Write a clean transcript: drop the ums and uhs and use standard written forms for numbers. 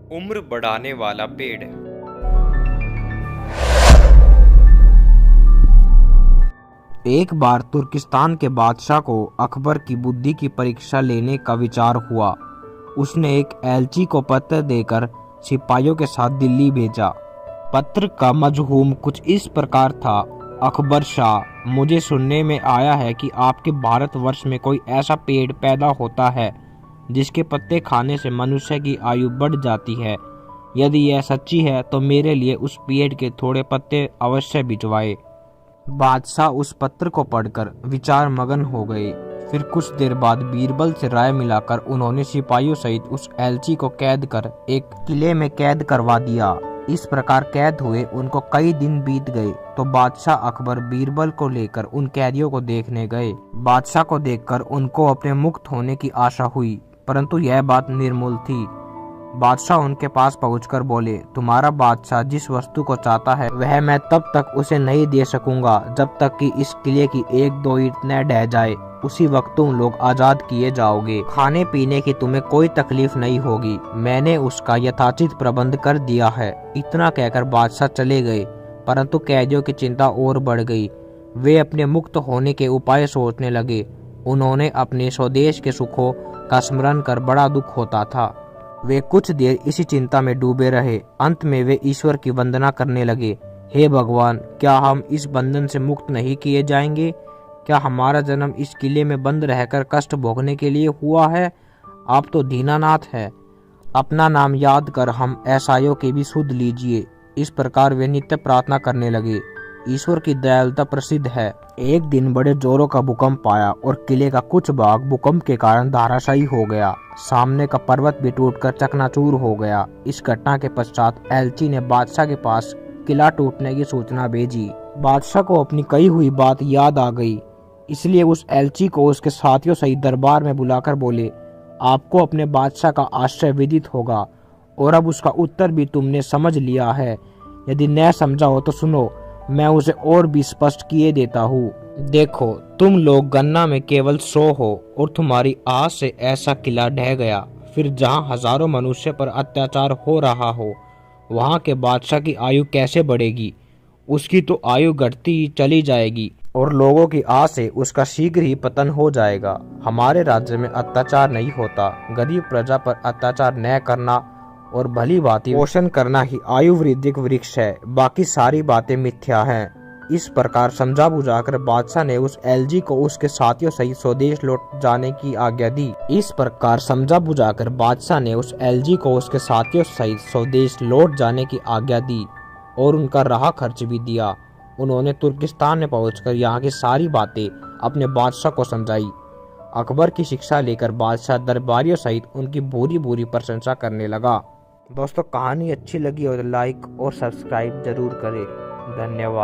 उम्र बढ़ाने वाला पेड़। एक बार तुर्किस्तान के बादशाह को अकबर की बुद्धि की परीक्षा लेने का विचार हुआ। उसने एक एलची को पत्र देकर सिपाहियों के साथ दिल्ली भेजा। पत्र का मजमून कुछ इस प्रकार था। अकबर शाह, मुझे सुनने में आया है कि आपके भारतवर्ष में कोई ऐसा पेड़ पैदा होता है जिसके पत्ते खाने से मनुष्य की आयु बढ़ जाती है। यदि यह सच्ची है तो मेरे लिए उस पेड़ के थोड़े पत्ते अवश्य भिजवाए। बादशाह उस पत्र को पढ़कर विचार मगन हो गए। फिर कुछ देर बाद बीरबल से राय मिलाकर उन्होंने सिपाहियों सहित उस एलची को कैद कर एक किले में कैद करवा दिया। इस प्रकार कैद हुए उनको कई दिन बीत गए तो बादशाह अकबर बीरबल को लेकर उन कैदियों को देखने गए। बादशाह को देखकर उनको अपने मुक्त होने की आशा हुई, परंतु यह बात निर्मूल थी। बादशाह उनके पास पहुंचकर बोले, तुम्हारा बादशाह जिस वस्तु को चाहता है वह मैं तब तक उसे नहीं दे सकूंगा जब तक कि इस किले की एक दो ईंट न ढह जाए। उसी वक्त तुम लोग आजाद किए जाओगे। खाने पीने की तुम्हें कोई तकलीफ नहीं होगी। मैंने उसका यथाचित प्रबंध कर दिया है। इतना कहकर बादशाह चले गए, परंतु कैदियों की चिंता और बढ़ गई। वे अपने मुक्त होने के उपाय सोचने लगे। उन्होंने अपने स्वदेश के सुखों का स्मरण कर बड़ा दुख होता था। वे कुछ देर इसी चिंता में डूबे रहे। अंत में वे ईश्वर की वंदना करने लगे। हे भगवान, क्या हम इस बंधन से मुक्त नहीं किए जाएंगे? क्या हमारा जन्म इस किले में बंद रहकर कष्ट भोगने के लिए हुआ है? आप तो दीनानाथ है। अपना नाम याद कर हम ऐसाइयों के भी सुध लीजिए। इस प्रकार वे नित्य प्रार्थना करने लगे। ईश्वर की दयालुता प्रसिद्ध है। एक दिन बड़े जोरों का भूकंप आया और किले का कुछ भाग भूकंप के कारण धराशायी हो गया। सामने का पर्वत भी टूटकर चकनाचूर हो गया। इस घटना के पश्चात एलची ने बादशाह के पास किला टूटने की सूचना भेजी। बादशाह को अपनी कही हुई बात याद आ गई, इसलिए उस एलची को उसके साथियों सहित दरबार में बुलाकर बोले, आपको अपने बादशाह का आश्रय विदित होगा और अब उसका उत्तर भी तुमने समझ लिया है। यदि न समझा हो तो सुनो, मैं उसे और भी स्पष्ट किए देता हूँ। देखो, तुम लोग गन्ना में केवल 100 हो और तुम्हारी आस से ऐसा किला ढह गया। फिर जहाँ हजारों मनुष्य पर अत्याचार हो रहा हो, वहाँ के बादशाह की आयु कैसे बढ़ेगी? उसकी तो आयु घटती ही चली जाएगी और लोगों की आस से उसका शीघ्र ही पतन हो जाएगा। हमारे राज्य में अत्याचार नहीं होता। गरीब प्रजा पर अत्याचार न करना और भली भांति पोषण करना ही आयु वृद्धि का वृक्ष है। बाकी सारी बातें मिथ्या हैं। इस प्रकार समझा बुझाकर बादशाह ने उस एलजी को उसके साथियों सहित स्वदेश लौट जाने की आज्ञा दी। इस प्रकार समझा बुझाकर बादशाह ने उस एलजी को उसके साथियों सहित स्वदेश लौट जाने की आज्ञा दी और उनका राह खर्च भी दिया। उन्होंने तुर्किस्तान में पहुंचकर यहाँ की सारी बातें अपने बादशाह को समझाई। अकबर की शिक्षा लेकर बादशाह दरबारियों सहित उनकी बुरी बुरी प्रशंसा करने लगा। दोस्तों, कहानी अच्छी लगी और लाइक और सब्सक्राइब जरूर करें। धन्यवाद।